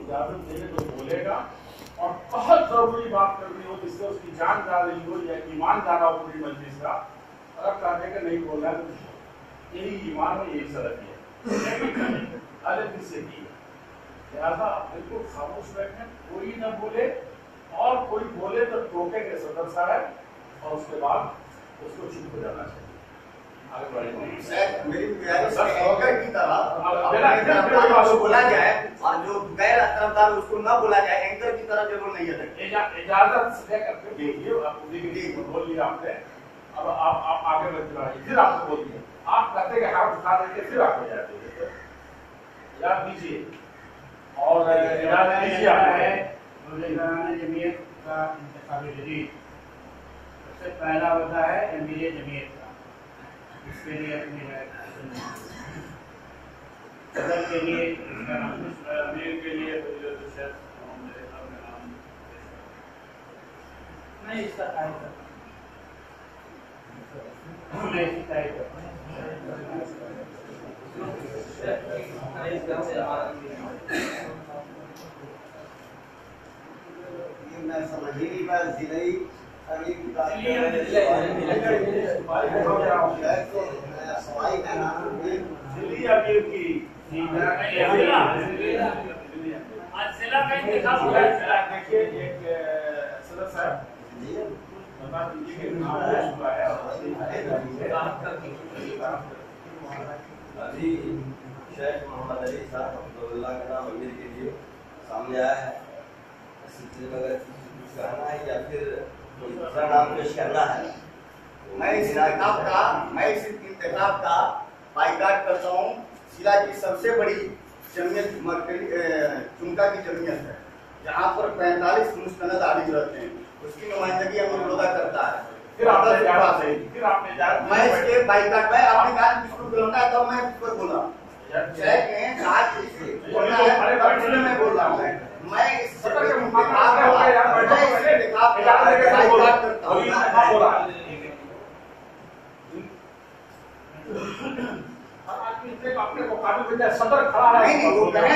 इजाजत देंगे तो बोलेगा, और बहुत जरूरी बात करनी हो जिससे उसकी जान जा रही हो या ईमान जा रहा हो पूरी मजलिस का, अगर कहने का नहीं बोलना है तो यही ईमान है, यही सरक है, अलग से की है। लिहाजा बिल्कुल खामोश बैठे, कोई न बोले, और कोई बोले तो टोकेंगे सदर साहब, और उसके बाद उसको चुप हो जाना चाहिए। मेरी एंकर की तरह बोला जाए और जो गैर तरफदार उसको न बोला जाए, एंकर की तरह जरूर नहीं है। इजाजत लेकर देखिए, बोल लिया आपने, अब आप आगे बढ़ जाइए, फिर आपको बोल दिया, आप कहते हैं हाथ उठा देंगे, फिर आप हो जाते हैं, याद दीजिए। और इजाजत दीजिए आपने जमीयत का इंतखाबी जदीद सबसे पहला होता है अमीर जमीयत का, इसके लिए अपनी सदर के लिए अमीर के लिए नहीं इसका तारीफ मैं इसकी तारीफ करता हूँ। मैं समझ ही नहीं पाया जिले अमीर की बात सवाई का नाम दिल्ली अमीर की आज जिला का इंतखाब हुआ है। देखिए एक सदर साहब बता दीजिए कि नाम हुआ है अभी शेख मोहम्मद अली साहब अब्दुल्लाह का नाम अमीर के लिए सामने आया है। इस सिलसिले में अगर कुछ कहना है या फिर दूसरा नाम पेश करना है, मैं इस इंतखाब का बाइकाट करता हूँ। जिला की सबसे बड़ी जमीयत चुमका की जमीयत है, जहाँ पर 45 मुस्तनद आलिम रहते हैं, उसकी नुमाइंदगी अमीर रोदा करता है। फिर आपने मैं इसके बाइकाट में आपने कहा किसको बुलाना है, तब मैं किसको बोला शेख ने कहा कि बोलना है, मैं बोल रहा हूँ। मैं इस सदर के मुखातिब बाइकाट करता हूँ। अपने मुकाबले में सदर खड़ा है, नहीं वो कहना है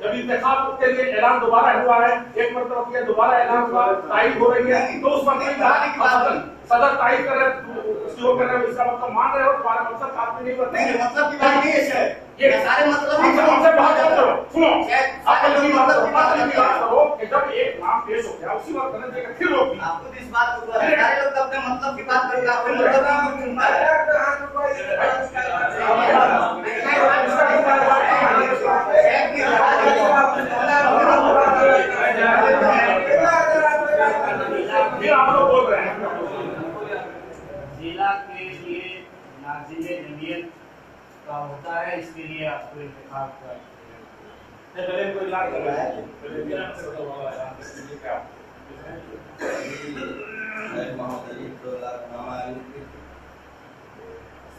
जब इंतखाब के लिए ऐलान दोबारा हुआ है, एक मरतबा किया, दोबारा ऐलान हुआ, तारीख हो रही है, तो उस वक्त सदर तारीख कर रहे, इसका मतलब मान रहे हो, तुम्हारा मतलब बात में नहीं करते। नहीं मतलब की बात नहीं है सर, ये सारे मतलब हमसे बात करते हो। सुनो, मतलब की बात करो कि जब एक नाम पेश हो गया उसी वक्त करने देगा, फिर रोक आपको इस बात को सारे लोग अपने मतलब की बात करके अपने मतलब का कुछ चुनता है। बोल रहे हैं जिला के लिए नाज़िम जमीयत का होता है, इसके लिए आपको इंतखाब का मोहम्मद अली अब्दुल्लाह का नाम आया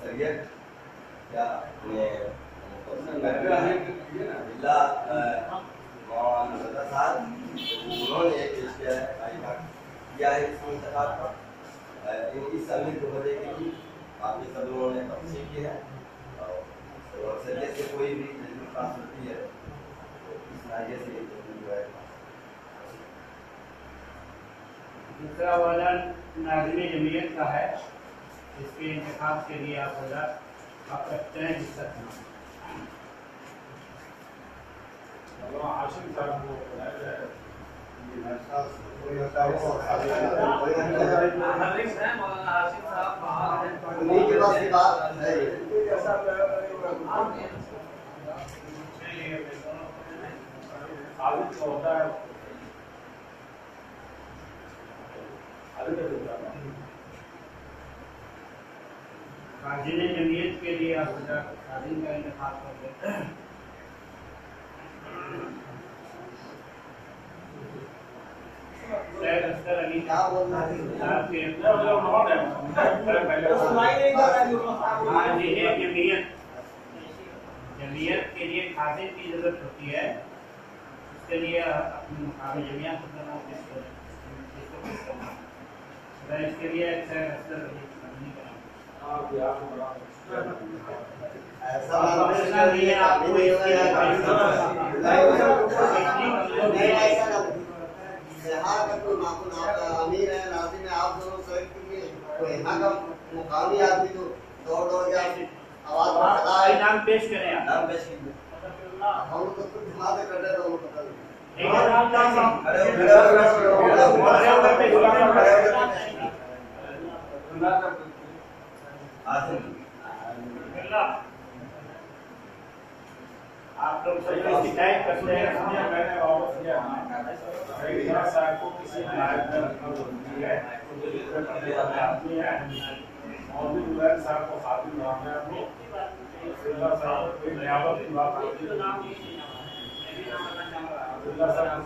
सरियत क्या जिला मौलाना साहब उन्होंने एक पेश किया है, किया है इस इंतखाब का। इस अमीर को वजह के लिए काफी सब लोगों ने तफसील की है, और सरियत से कोई भी खास होती है तो इस नजरिए से जो है। दूसरा वाला नाज़िम जमीयत का है, इसके इंतखाब के लिए आप रखते हैं जिसका आशिम साहब को बनाया जाए। नाज़िम जमीयत के लिए आप नाज़िम का इंतखाब कर देते हैं। क्या बोलना है जमीयत के लिए खाते की जरूरत होती है, उसके लिए अपने मुकाबले जमीयत इसके लिए ऐसा पर्सनल नहीं है, आपको इसकी यहाँ का कोई माकूल अमीर है, नाज़िम है, आप दोनों सेलेक्ट कीजिए। तो यहाँ का मुकामी आदमी जो दौड़ दौड़ के आवाज बढ़ा है, नाम पेश करें आप। नाम पेश कीजिए। हम लोग तो कुछ दिमाग से कर रहे थे, उनको पता नहीं। एक नाम खड़े हो, आसिम। आप लोग सब शिकायत करते हैं। मैंने वापस किया साहब को किसी नायब ने आदमी है और भी मुलायम साहब को खातिम नाम है आपको अब्दुल्ला साहब कोई नियामत की बात आती है अब्दुल्ला साहब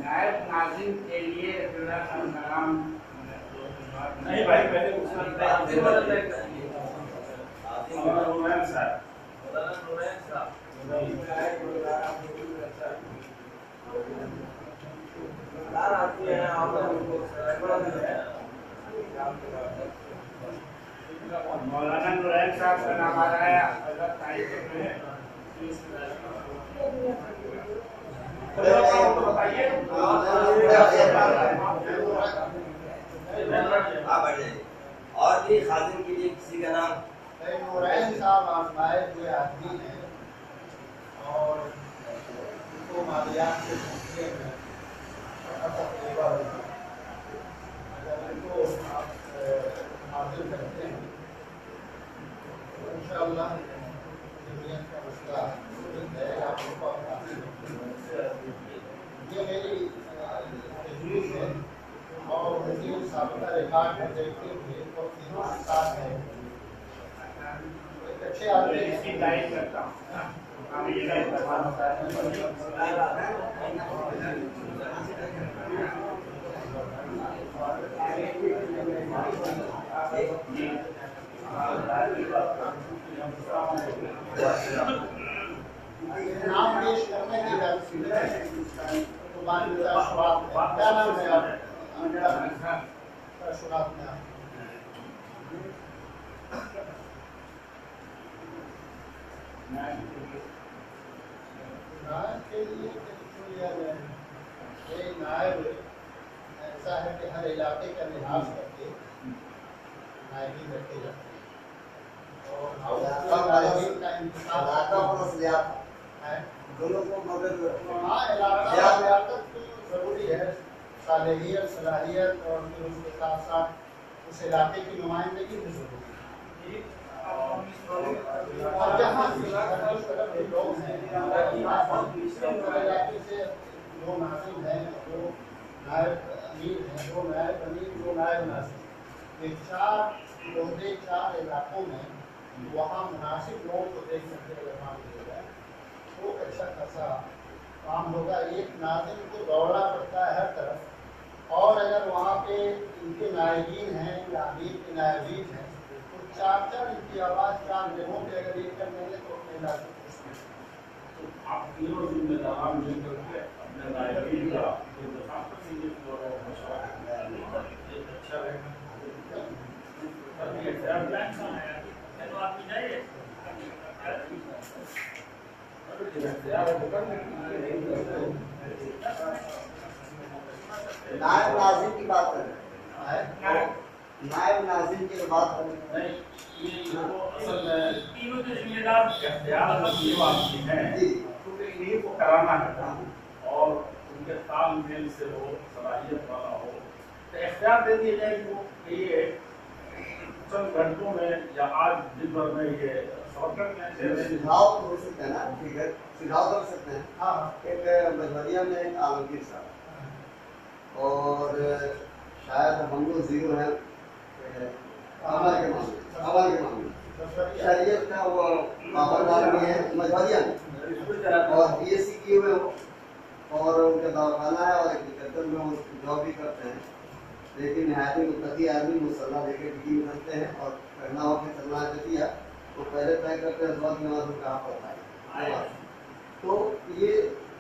नायब नाज़िम के लिए अब्दुल्ला साहब का नाम नहीं भाई पहले उसका आसिम मुलायम साहब मौलाना नुरैन साहब का नाम आ रहा है। अगर तारीख में बताइए आप बैठ जाइए। और भी खादिम के लिए किसी का नाम? नूरैन साहब आजमायश हुए आदमी हैं और उनको मालियात के सिलसिले में अगर इनको आप हासिल करते हैं तो इंशाअल्लाह जमीयत का मसला जाएगा। आपको ये मेरी तजवीज़ है और मुझे साबिता रिकॉर्ड में देखते हुए बहुत साथ है अच्छे आदमी इसकी तारीफ करता हूँ। नाम पेश करने की तो बाद में क्या नाम है आपका शुरुआत में नायब के लिए नायब ऐसा है कि हर इलाके का लिहाज करके नायबी रखे जाते हैं और दोनों को मदद इलाका तो जरूरी है, सालेहियत सलाहियत और फिर उसके साथ साथ उस इलाके की नुमाइंदगी भी जरूरी है। और जहाँ लोग हैं इलाके से दो नाज़िम हैं, दो नायब अमीर हैं, दो नायब अमीर, दो नायब नाज़िम, ये चार लोहे चार इलाकों में वहाँ मुनासिब लोगों को देख सकते अगर काम किया जाए तो अच्छा खासा काम होगा। एक नाज़िम को दौड़ना पड़ता है हर तरफ, और अगर वहाँ पे इनके नायबीन हैं या अमीर के नायबीन हैं तो चार चार इनकी आवाज़ चार जगहों पे अगर ये कर लेंगे तो अपने इलाके तो आप तीनों जिम्मेदार मिलकर के अपने नायबीन का इंतजाम करेंगे तो अच्छा रहेगा। नायब नाज़िम की बात कर रहे हैं, नायब नाज़िम की बात कर रहे हैं। ये इनको असल में तीनों जो जिम्मेदार ये बात की है क्योंकि इन्हीं को कराना है और उनके तालमेल से हो, सलाहियत वाला हो, तो इख्तियार दे दिया जाए इनको कि ये चंद घंटों में या आज दिन भर में ये शॉर्टकट में सुझाव तो हो सकते हैं ना, ठीक है, सुझाव कर सकते हैं। हाँ, एक मजहरिया में एक आलमगीर साहब और शायद हम लोग जीरो हैं अमल के मामले शरीयत का वो पाबंद आदमी है मजहरिया में और बीएससी किए हुए हो और उनका दवाखाना है और एग्रीकल्चर में वो जॉब भी करते हैं, लेकिन नहायत मुत्तकी आदमी मुसल्ला लेकर ड्यूटी में रहते हैं और करना हो के चलना चाहिए तो पहले तय करते हैं वक्त नमाज में कहाँ पढ़ता है। तो ये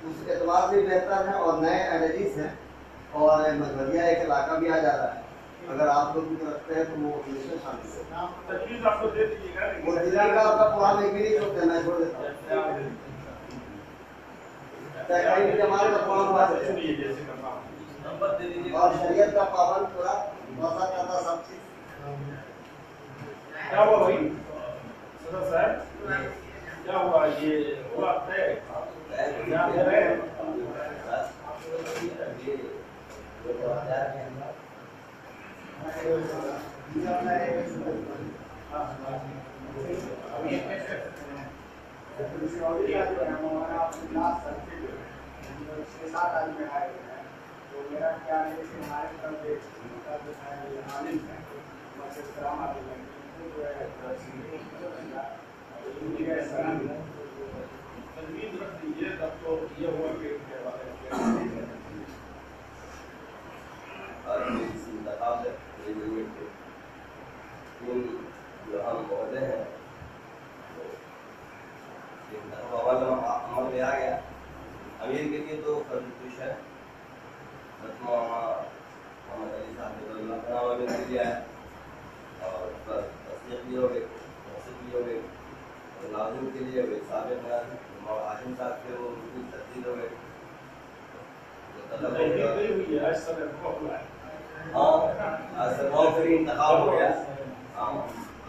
उस एतबार से बेहतर है और नए एनर्जीज हैं और मजहरिया एक इलाका भी आ जा रहा है। अगर आप लोग रखते हैं तो वो हमेशा शामिल है। तजवीज़ आपको दे दीजिएगा। वो दिल्ली का आपका पुराना एग्री छोड़ देना छोड़ देता हूँ। तहरीर जमात का पुराना बात है सुनिए जैसे करना नंबर दे दीजिए। और शरीयत का पाबंद पूरा वसा करता सब चीज। क्या हुआ भाई सदर साहब, क्या हुआ ये हुआ तय क्या कह रहे हैं? मेरा क्या है कि हमारे तरफ उनका जो है आलिम है मस्जिद सलाम आलिम जो है तजवीज़ रख दीजिए तब तो ये हुआ कि जो हम महोदय हैं अमल में आ गया। अमीर के लिए तो खुश है, मोहम्मद अली साहब ने नाम अमीर के लिया है और तस्दीक भी हो गई, तस्दीक भी हो गई और लाजिम के लिए वे साबित आशिम साहब के वो उनकी तस्दीक हो गई। हाँ फिर इंतखाब हो गया।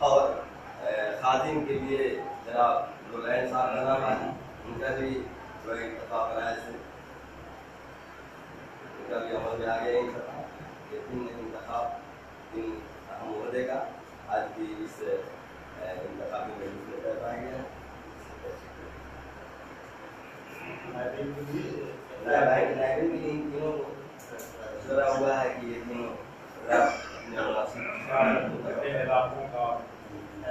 और खादिम के लिए जनाब लुलैन साहब का नाम है, उनका भी जो इंतखाब कराया से उनका भी अमल में आ गया। ये तीन इंतखाब तीन अहम ओहदे का आज भी इस इंतखाबी मजलिस में कर पाया गया। नायब भी इन तीनों जरा हुआ है कि ये तीनों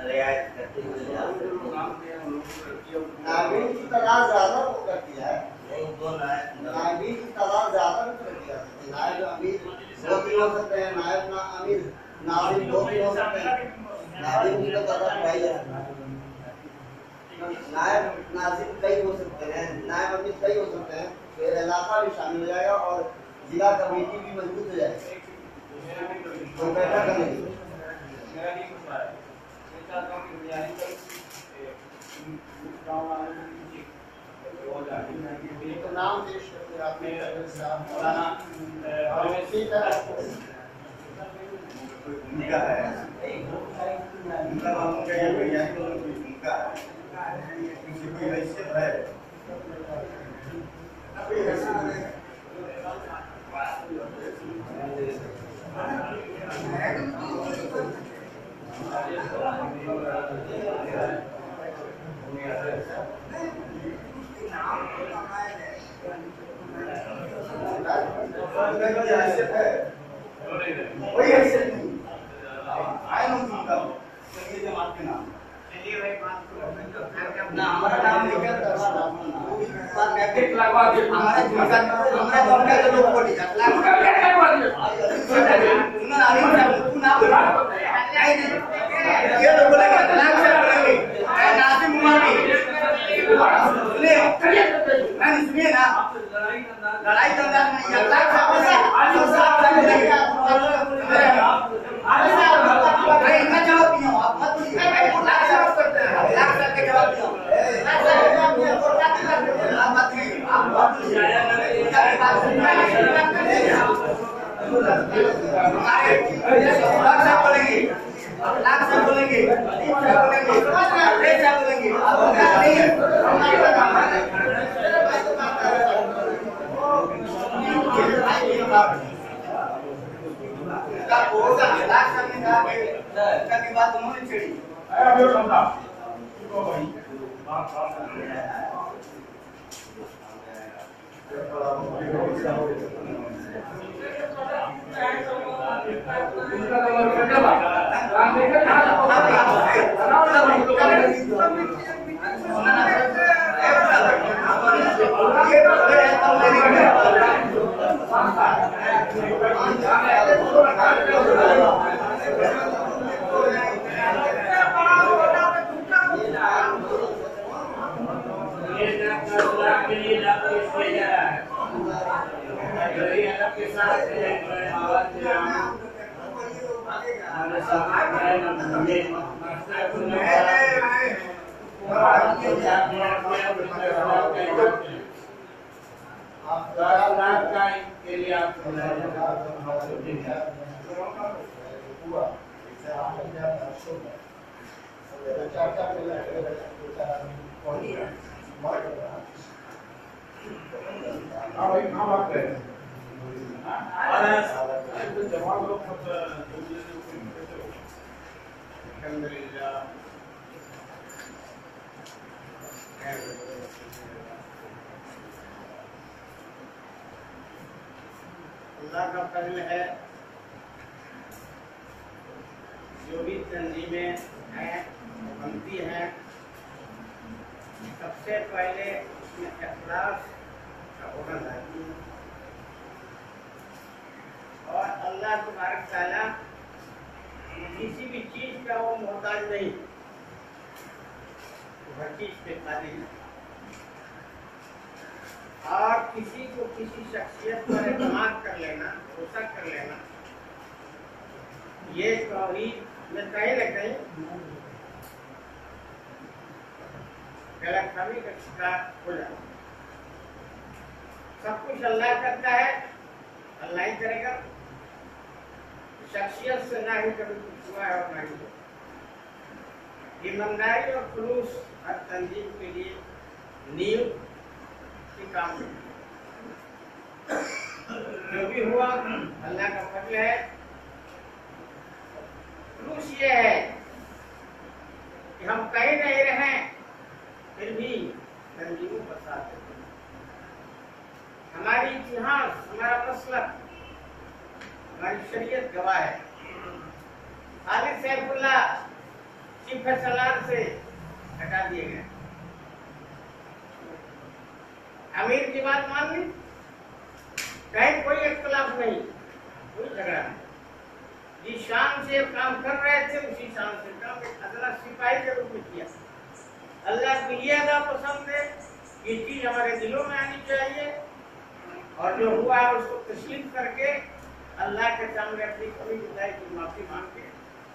रियायत करते हुए नाबिन की तादाद ज्यादा हो करती है। नहीं दो नाबिन की तादाद ज्यादा कर दिया। नायब अमीर दो तीन हो सकते हैं, नायब ना अमीर नाबिन दो तीन हो सकते हैं। नाबिन की तो तादाद बढ़ाई जा सकती है। नायब नाजिम कई हो सकते हैं, नायब अमीर कई हो सकते हैं। फिर इलाका भी शामिल हो जाएगा और जिला कमेटी भी मजबूत हो जाएगी। तो बैठा करेंगे तो नाम पेश करके आपने मौलाना उनका है, उनका मालूम क्या भैया उनका किसी कोई हैसियत है वही हैसियत नहीं आए ना उनका चलिए जमात के नाम ना हमारा नाम लेकर लगवा दे हमारा हमारा तो लोग बोली लगवा दे सुना आलिम साहब तू नाम ये तो बोलेगा तलाक से बोलेंगे नाजिम उमर सुनिए सुनिए ना लड़ाई दंगा नहीं तलाक से बोलेंगे इनका जवाब दिया आप मत तलाक से बात करते हैं तलाक से के जवाब दिया बात उन्होंने छेड़ी के लिए आप अल्लाह का फजल है, जो भी तंजीमें हैं बनती हैं, सबसे पहले उसमें इखलास का होना चाहिए और अल्लाह तबारक तआला किसी भी चीज का वो मोहताज नहीं, हर चीज पे कादिर है। और किसी को किसी शख्सियत पर एतमाद कर लेना, भरोसा कर लेना, ये तौहीद में कहीं न कहीं गलतफहमी का शिकार हो जाता है। सब कुछ अल्लाह करता है, अल्लाह ही करेगा। शख्सियत से ना ही कभी कुछ हुआ है और ना ही होगा। ईमानदारी और खुलूस हर तंजीम के लिए नींव की काम जो भी हुआ अल्लाह का फजल है। खुलूस ये है कि हम कहीं नहीं रहे फिर भी तंजीमों पर साथ देते हैं। हमारी इतिहास, हमारा मसलक, हमारी शरीयत गवाह है। खालिद सैफुल्लाह चीफ सलार से हटा दिए गए, अमीर की बात मान ली, कहीं कोई इख्तिलाफ नहीं, कोई झगड़ा नहीं। जिस शान से काम कर रहे थे उसी शान से काम अदला सिपाही के रूप में किया। अल्लाह को ये अदा पसंद है, ये चीज हमारे दिलों में आनी चाहिए और जो हुआ है उसको तस्लीम करके अल्लाह के सामने अपनी कमी खुदाई की माफी मांग के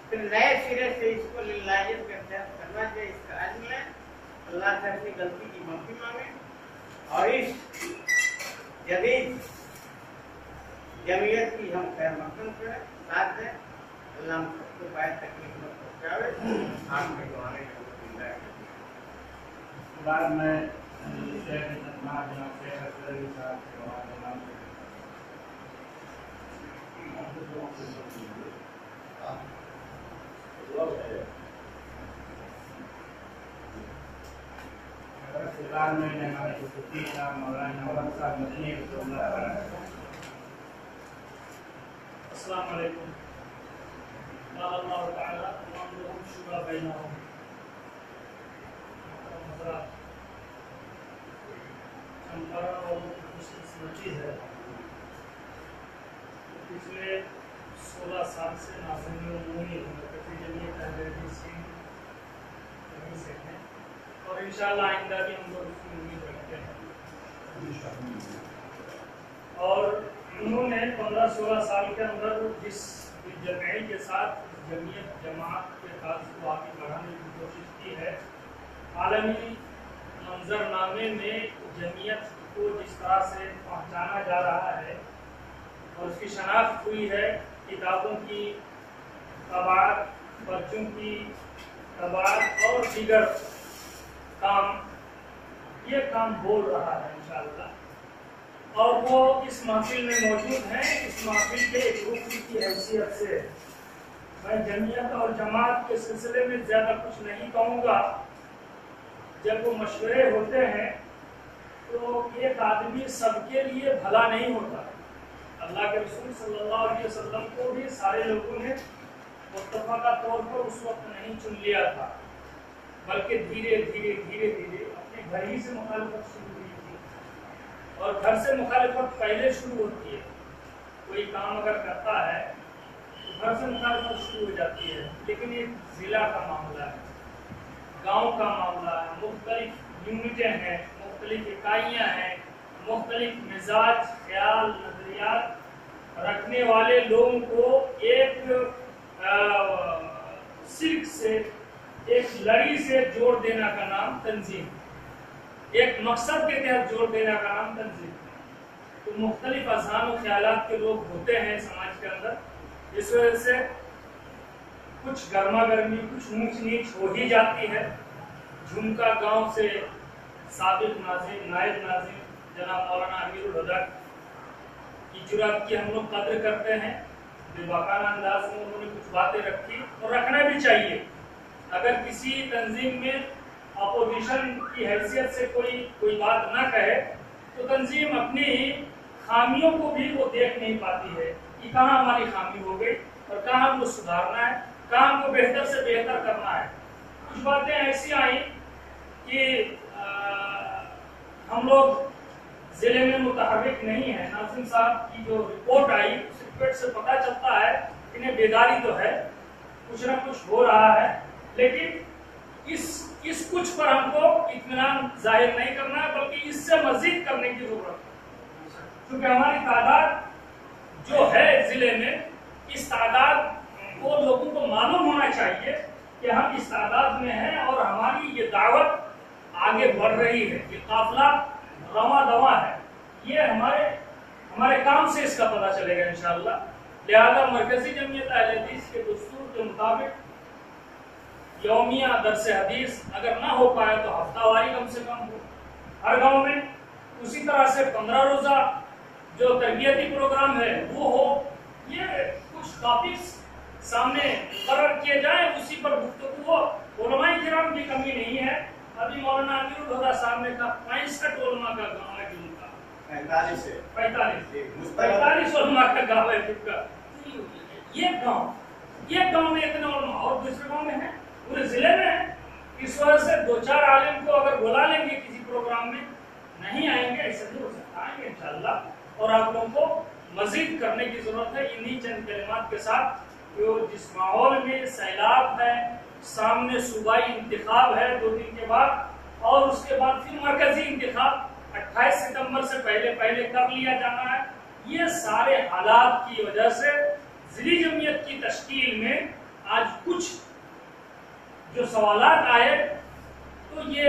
फिर नए सिरे से इसको लिल्लाहियत का तहत करना चाहिए। इसका अज़्म है, अल्लाह से अपनी गलती की माफी मांगे और इस जदीद जमीयत की हम खैर मकसद करें, साथ दें। अल्लाह हम सबको बाहर तकलीफ में पहुँचावे। आपके दुआएं बाद में शेख जनाब शेख असलवी साहब के हवाले फिलहाल में हमारे कुतुबी साहब मौलाना नवाब साहब मदनी अस्सलाम वालेकुम। अल्लाह ताला तमाम लोगों को शुक्र बैनाहुम हमारा और खुशकिस्मती है पिछले 16 साल से नाज़रीन उमूमी जमीयत अहले से हैं और इंशाअल्लाह आइंदा भी हम लोग उसकी उम्मीद रखते हैं। और उन्होंने 15-16 साल के अंदर जिस जमई के साथ जमीयत जमात के काज को आगे बढ़ाने की कोशिश की है, आलमी मंजरनामे में जमीयत को जिस तरह से पहचाना जा रहा है और उसकी शनाख्त हुई है, किताबों की तबाअत, बच्चों की तबाअत और दीगर काम, ये काम बोल रहा है इंशाअल्लाह। और वो इस महफिल में मौजूद हैं। इस महफिल के एक रुकन की हैसियत से मैं जमीयत और जमात के सिलसिले में ज़्यादा कुछ नहीं कहूँगा। जब वो मशवरे होते हैं तो एक आदमी सबके लिए भला नहीं होता। अल्लाह के रसूल सल्लल्लाहु अलैहि वसल्लम को भी सारे लोगों ने मुत्तफ़क़ा तौर पर उस वक्त नहीं चुन लिया था, बल्कि धीरे धीरे अपने घर ही से मुखालिफत शुरू हुई थी। और घर से मुखालिफत पहले शुरू होती है। कोई काम अगर करता है तो घर से मुखालिफत शुरू हो जाती है। लेकिन एक ज़िला का मामला है, गांव का मामला है, मुख्तलिफ यूनिटें हैं, मुख्तलिफ इकाइयाँ हैं, मुख्तलिफ मिजाज, ख्याल, नजरियात रखने वाले लोगों को एक से, एक लड़ी से जोड़ देना का नाम तंजीम, एक मकसद के तहत जोड़ देना का नाम तंजीम। तो मुख्तलिफ अज़हान और ख्यालात के लोग होते हैं समाज के अंदर, इस वजह से कुछ गर्मा गर्मी, कुछ ऊंच नीच हो ही जाती है। झुमका गांव से साबिक नाज़िम, नायब नाज़िम जनाब मौलाना अमीरुल हुदा की जुरात की हम लोग कदर करते हैं। बेबाकाना अंदाज में उन्होंने कुछ बातें रखी और रखना भी चाहिए। अगर किसी तंजीम में अपोजिशन की हैसियत से कोई बात ना कहे तो तंजीम अपनी खामियों को भी वो देख नहीं पाती है कि कहाँ हमारी खामी हो गई और कहाँ हमको सुधारना है, कहाँ हमको बेहतर से बेहतर करना है। कुछ बातें ऐसी आई कि हम लोग जिले में मुतहर्रिक नहीं है। नाज़िम साहब की जो रिपोर्ट आई उस रिपोर्ट से पता चलता है इन्हें बेदारी तो है, कुछ ना कुछ हो रहा है, लेकिन इस कुछ पर हमको इत्मीनान जाहिर नहीं करना है, बल्कि इससे मजीद करने की जरूरत है। क्योंकि हमारी तादाद जो है जिले में, इस तादाद को लोगों को मालूम होना चाहिए कि हम इस तादाद में हैं और हमारी ये दावत आगे बढ़ रही है, ये काफिला रवा दवा है। ये हमारे काम से इसका पता चलेगा इंशाअल्लाह। लिहाजा मरकजी जमीयत अहले हदीस के दस्तूर के मुताबिक यौमिया दर्स हदीस अगर ना हो पाए तो हफ्तावारी कम से कम हो हर गांव में। उसी तरह से 15 रोजा जो तरबियती प्रोग्राम है वो हो। ये कुछ टॉपिक्स सामने मुकर्रर किए जाए, उसी पर गुफ्तगू हो। उलमाए किराम की कमी नहीं है। अभी मौलाना अमीरुल हुदा साहब ने कहा 65 उलमा का गाँव है जिनका 45 उलमा का गाँव है जिनका। ये गाँव में इतने उलमा और दूसरे गाँव में है, पूरे जिले में है। इस वजह से 2-4 आलिम को अगर बुला लेंगे किसी प्रोग्राम में, नहीं आएंगे ऐसा नहीं हो सकता, आएंगे इंशाअल्लाह। और आप लोगों को मजीद करने की जरूरत है। इन्हीं चंद कलिमात के साथ जिस माहौल में सैलाब है, सामने सूबाई इंतखाब है 2 दिन के बाद, और उसके बाद फिर मरकजी इंतखाब 28 सितंबर से पहले कर लिया जाना है। ये सारे हालात की वजह से जिली जमीयत की तश्कील में आज कुछ जो सवालात आए तो ये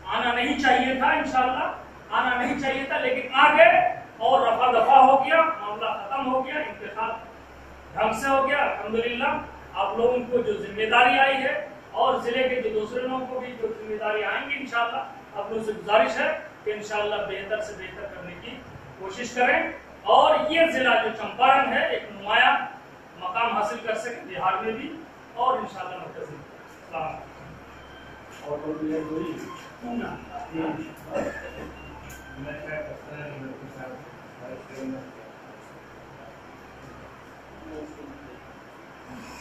आना नहीं चाहिए था, इंशाअल्लाह आना नहीं चाहिए था, लेकिन आ गए और रफा दफा हो गया, मामला खत्म हो गया, इंतखाब ढंग से हो गया अल्हम्दुलिल्लाह। आप लोगों को जो जिम्मेदारी आई है और जिले के जो दूसरे लोगों को भी जो जिम्मेदारी आएंगी इंशाअल्लाह, आप लोगों से गुजारिश है कि इंशाअल्लाह बेहतर से बेहतर करने की कोशिश करें और ये जिला जो चंपारण है एक नुमाया मकाम हासिल कर सके बिहार में भी और इंशाअल्लाह मरकज़ी।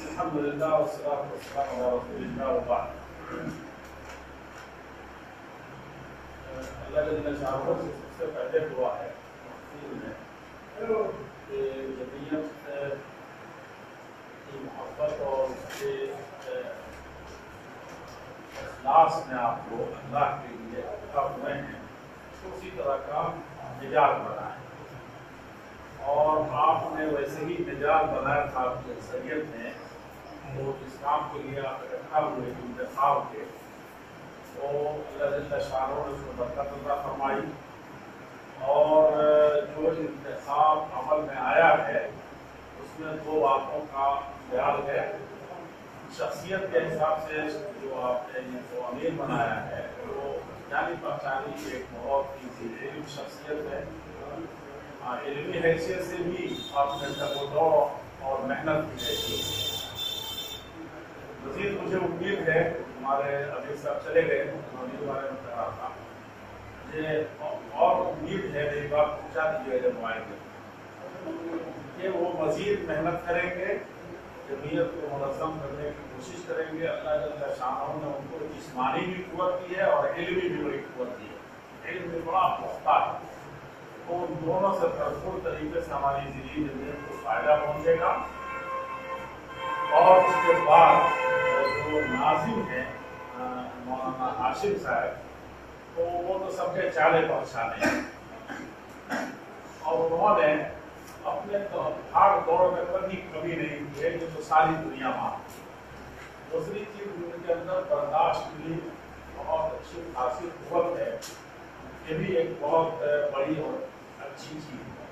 अल्हम्दुलिल्लाह वस्सलातु वस्सलामु अला रसूलिल्लाह व बाद। अल्लाह जल्ल शाह से सबसे पहले दुआ है कि जमीयत की मोहब्बत और उसके इखलास में आपको अल्लाह के लिए अता हुए हैं, उसी तरह का मिजाज बनाए और आपने वैसे ही मिजाज बनाया था आपकी शरीयत में। तो इस काम के लिए आप इकट्ठा हुए इंतखाब के, तो अल्लाह जल्ल शाह ने उसमें बरकत अता फरमाई और जो इंतखाब अमल में आया है उसमें 2 बातों का ख्याल है। शख्सियत के हिसाब से जो आपने जिनको अमीर बनाया है वो जानी पहचानी एक बहुत ही शख्सियत है। इल्मी हैसियत से भी आपने तगोदौड़ और मेहनत की हैसियत। मज़ीद मुझे उम्मीद है, हमारे अमीर साहब चले गए, अमीर बारे में कह रहा था, मुझे और उम्मीद है, मेरी बात पहुँचा दीजिएगा जब आएंगे, कि वो मज़ीद मेहनत करेंगे, जमीयत को मुनज़्ज़म करने की कोशिश करेंगे। अल्लाह जल्ल शाह ने उनको जिस्मानी भी क़ुव्वत दी है और इल्मी भी बड़ी क़ुव्वत दी है, इल्म में बड़ा पुख्ता है। तो उन दोनों से भरपूर तरीके से हमारी ज़िली जमीयत को फ़ायदा पहुँचेगा। और उसके बाद जो नाज़िम है मौलाना हाशिम साहब, तो वो तो सबके चाले पहचाने हैं और उन्होंने अपने भाग दौड़ में कभी नहीं किए, जो तो सारी दुनिया मान। दूसरी चीज भी बहुत अच्छी खासी कुव्वत है, ये भी एक बहुत बड़ी और अच्छी चीज है।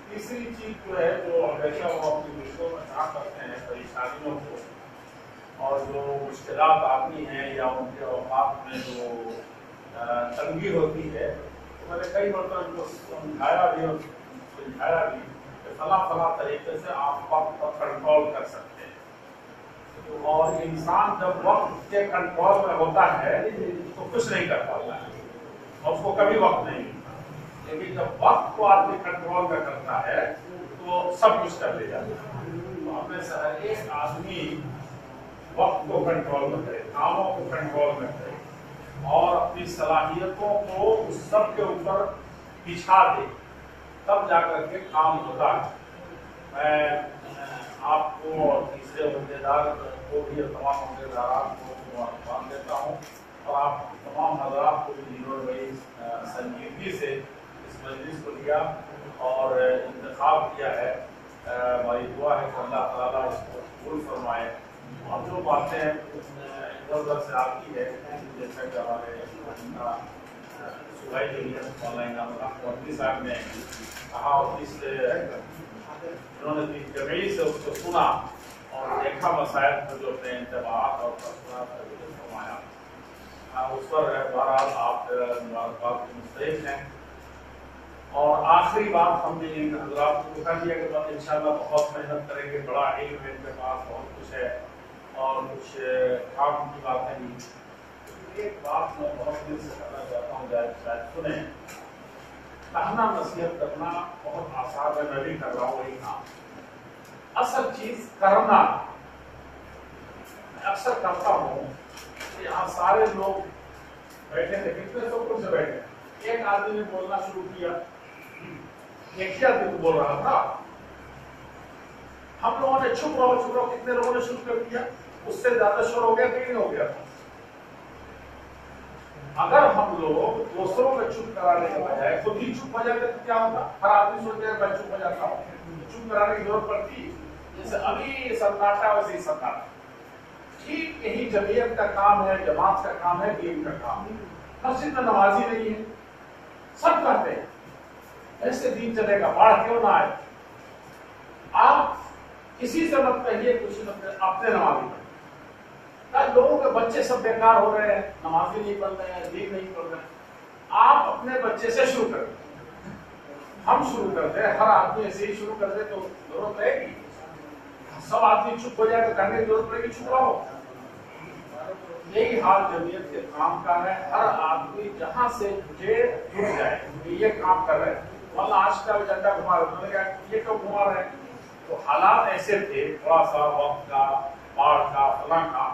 तीसरी चीज जो है, जो हमेशा वो अपनी मुश्किलों में कहा करते हैं, परेशानियों को और जो मुश्किलात आती हैं या उनके औकात में जो तंगी होती है, तो मैंने कई बार उनको समझाया भी और सुझाया भी कि फला तरीके से आप वक्त पर कंट्रोल कर सकते हैं। और इंसान जब वक्त के कंट्रोल में होता है तो कुछ नहीं कर पाता है और उसको कभी वक्त नहीं मिलता। लेकिन जब वक्त को आदमी कंट्रोल में करता है तो सब कुछ कर ले जाता है। तो हमें से हर एक आदमी वक्त को कंट्रोल में करे, कामों को कंट्रोल में करे और अपनी सलाहियतों को उस सब के ऊपर बिछा दे, तब जाकर के काम होता है। मैं आपको और तीसरे उम्मीदवार को भी, तमाम उम्मीदवार को मुबारकबाद देता हूँ और आप तमाम हज़रात को भी जिन्होंने बड़ी संजीदगी से इस मजलिस को लिया और इंतखाब किया है। हमारी दुआ है कि अल्लाह ताला इसको कबूल फरमाए। और जो बातें इधर उधर से आती है, जैसा कि हमारे सुभाई जो साहब ने कहा और उन्होंने जमीन से उसको सुना और देखा मसाइल पर जो अपने इंतबात और फरमाया, उस पर बहरहाल आप मुबारकबाद के मुस्तहिक हैं। और आखिरी बात हमने इन हज़रात को बता दिया कि इंशाअल्लाह बहुत मेहनत करेंगे, बड़ा इल्म इनके पास बहुत कुछ है और कुछ काम की बातें भी। एक बात मैं बहुत दिल से करना चाहता हूँ, शायद सुने। कहना नसीहत करना बहुत आसान है, मैं भी कर रहा हूँ वही काम। असल चीज करना, मैं अक्सर करता हूँ। यहाँ सारे लोग बैठे थे, कितने सब कुछ से बैठे, एक आदमी ने बोलना शुरू किया, एक ही आदमी बोल रहा था, हम लोगों ने चुप रहो कितने लोगों ने शुरू कर दिया, उससे ज्यादा शोर हो गया कि नहीं हो गया। अगर हम लोग दूसरों को चुप कराने के बजाय खुद ही चुप हो जाते तो क्या होता? हर आदमी सोचते मैं चुप हो जाता हूँ, चुप कराने की जरूरत पड़ती। जैसे अभी सन्नाटा वैसे ही सन्नाटा। ठीक यही जमीयत का काम है, जमात का काम है, दीन का काम है। मस्जिद में नमाजी नहीं है, सब कहते हैं ऐसे दीन चलेगा, बाढ़ क्यों ना आए। आप किसी से मत कहिए, कुछ अपने नमाजी बने। लोगों के बच्चे सब बेकार हो रहे हैं, नमाजी नहीं पढ़ रहे हैं, दीन नहीं पढ़ रहे हैं। आप अपने बच्चे से शुरू करें, हम शुरू करते हैं, हर आदमी ऐसे ही शुरू कर दे तो जरूरत रहेगी। सब आदमी चुप हो जाए तो करने की जरूरत पड़ेगी, चुप रहो। यही हाल जमीयत के काम का है। हर आदमी जहां से जुड़ जाए, ये काम कर रहे हैं। मतलब आज का एजेंडा घुमा रहे, ये क्यों घुमा रहे हैं? तो हालात ऐसे थे, थोड़ा सा वक्त का, बाढ़ का, फला का,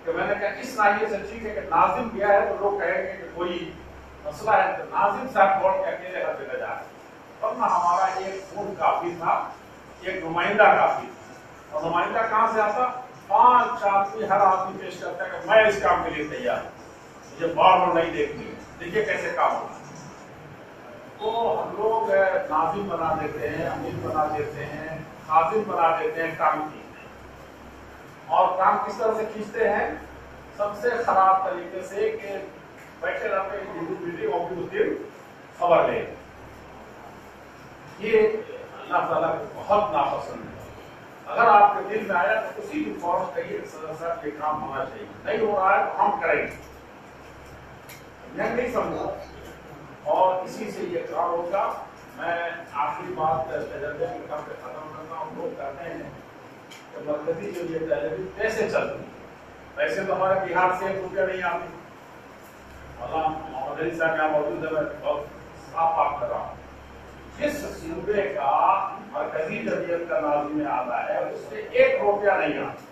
कि मैंने कहा इस नाहिए से ठीक है कि नाजिम गया है तो लोग कहेंगे कि कोई मसला है, तो नाजिम साहब बोल के अकेले हर जगह जा रहे। तब ना हमारा एक खून काफी था, एक नुमाइंदा काफी था। और नुमाइंदा कहाँ से आता? 5 आदमी, हर आदमी पेश करता है कि मैं इस काम के लिए तैयार हूँ, मुझे बाढ़ नहीं देखनी, देखिए कैसे काम होता है। तो हम लोग नाजिम बना देते हैं, अमीर बना देते हैं, खाजिम बना देते हैं, काम खींचते हैं। और काम किस तरह से खींचते हैं? सबसे खराब तरीके से कि बैठे रहते हैं, उस दिन खबर ले। ये अल्लाह ताला को बहुत नापसंद है। अगर आपके दिल में आया तो उसी दिन फौरन कहिए साहब ये काम होना चाहिए, नहीं हो रहा है तो हम करेंगे, मैं नहीं समझा। और इसी से ये काम होगा। मैं आखिरी बात तजर्बे के काम पे खत्म करता हूँ। लोग कहते हैं कि मरकजी जो ये तहरीर कैसे चल रही है, वैसे तो हमारे बिहार से 1 रुपया नहीं आती। मोहम्मद अली साहब यहाँ मौजूद है, मैं बहुत साफ बात कर रहा हूँ। जिस सूबे का मरकजी जमीयत का नाज़िम आला है उससे 1 रुपया नहीं आता,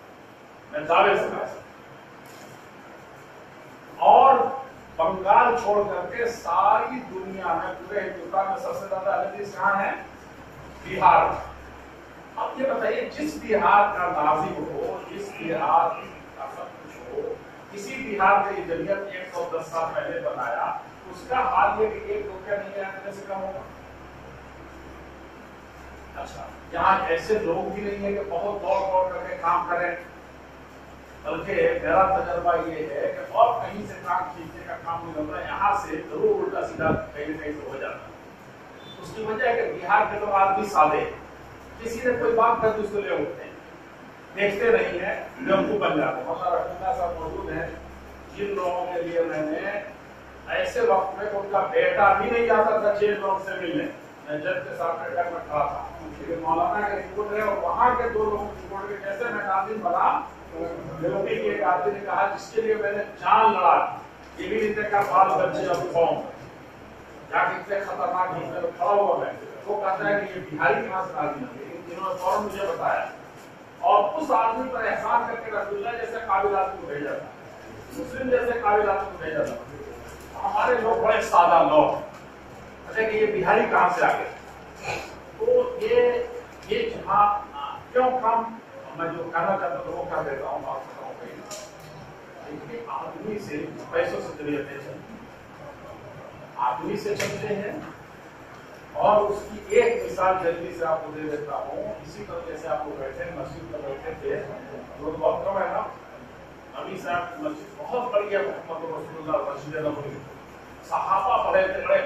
मैं दावे से कह सकता। और बंगाल छोड़ करके सारी दुनिया में, पूरे हिंदुस्तान में सबसे ज्यादा अहमदीस कहाँ है? बिहार। अब ये बताइए, जिस बिहार का नाज़िम हो, जिस बिहार का सब कुछ हो, किसी बिहार में जमीयत 110 साल पहले बनाया, उसका हाल ये कि 1 रुपया नहीं आने से कम होगा। अच्छा, यहाँ ऐसे लोग भी नहीं है कि बहुत दौड़ दौड़ करके काम करें। बल्कि मेरा तजर्बा ये है कि और कहीं से काम खींचने का काम नहीं होता, यहाँ से जरूर उल्टा सीधा कहीं न कहीं से हो जाता है। उसकी वजह है कि बिहार के लोग आदमी सादे, किसी ने कोई बात कर दी उसको ले उठते हैं, देखते नहीं है, बेवकूफ बन जाते हैं। मतलब रखना सब मौजूद है जिन लोगों के लिए मैंने ऐसे वक्त में उनका बेटा भी नहीं जाता था जेल लोग से मिलने, मैं जज के सामने तक में खड़ा था, मौलाना का रिपोर्ट है और वहाँ के 2 लोगों की रिपोर्ट के कैसे मैं नाज़िम बना। यूपी के एक आदमी ने कहा जिसके लिए मैंने जान लड़ा, ये भी इतने का बाल बच्चे अब कौन जाके इतने खतरनाक हिंसा में खड़ा हुआ है, वो कहता है कि ये बिहारी कहाँ से नाज़िम है, इन्होंने फौरन मुझे बताया और उस आदमी पर एहसान करके रसूलुल्लाह जैसे काबिल आदमी को भेजा था, मुस्लिम जैसे काबिल आदमी को भेजा था। हमारे लोग बड़े सादा लोग कहते कि ये बिहारी कहाँ से आ गए। तो ये जहाँ क्यों काम मैं जो कहना चाहता हूँ वो कर देता हूँ, बात करता हूँ कहीं आदमी से पैसों से जरूरतें चलती, आदमी से चलते हैं। और उसकी एक मिसाल जल्दी से आपको दे देता हूँ। इसी तरीके से आपको बैठे मस्जिद पर बैठे थे, लोग बहुत कम है ना, अभी साहब मस्जिद बहुत बढ़िया, मोहम्मद रसूलुल्लाह मस्जिद नबवी, सहाबा बड़े बड़े